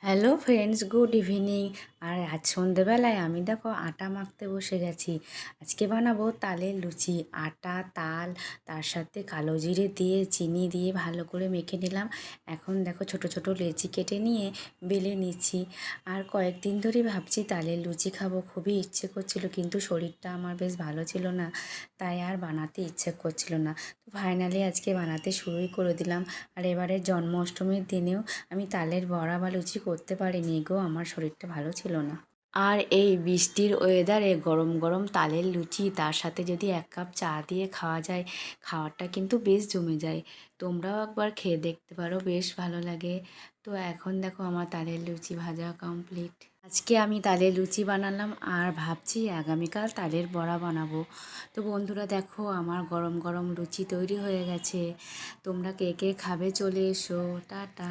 Hello friends, good evening. আর আজ সন্ধেবেলায় আমি দেখো আটা মাখতে বসে গেছি। আজকে বানাবো তালের লুচি। আটা, তাল, তার সাথে কালো জিরে দিয়ে চিনি দিয়ে ভালো করে মেখে নিলাম। এখন দেখো ছোট ছোট লেচি কেটে নিয়ে বেলে নিচ্ছি। আর কয়েকদিন ধরেই ভাবছি তালের লুচি খাবো, খুবই ইচ্ছে করছিল, কিন্তু শরীরটা আমার বেশ ভালো ছিল না, তাই আর বানাতে ইচ্ছে করছিল না। তো ফাইনালি আজকে বানাতে শুরুই করে দিলাম। আর এবারের জন্মাষ্টমীর দিনেও আমি তালের বড়া বা লুচি করতে পারিনি গো, আমার শরীরটা ভালো ছিল না। আর এই বৃষ্টির ওয়েদারে গরম গরম তালের লুচি, তার সাথে যদি 1 কাপ চা দিয়ে খাওয়া যায়, খাওয়ারটা কিন্তু বেশ জমে যায়। তোমরাও একবার খেয়ে দেখতে পারো, বেশ ভালো লাগে। তো এখন দেখো আমার তালের লুচি ভাজা কমপ্লিট। আজকে আমি তালের লুচি বানালাম আর ভাবছি আগামীকাল তালের বড়া বানাবো। তো বন্ধুরা দেখো আমার গরম গরম লুচি তৈরি হয়ে গেছে। তোমরা কে কে খাবে চলে এসো। টাটা।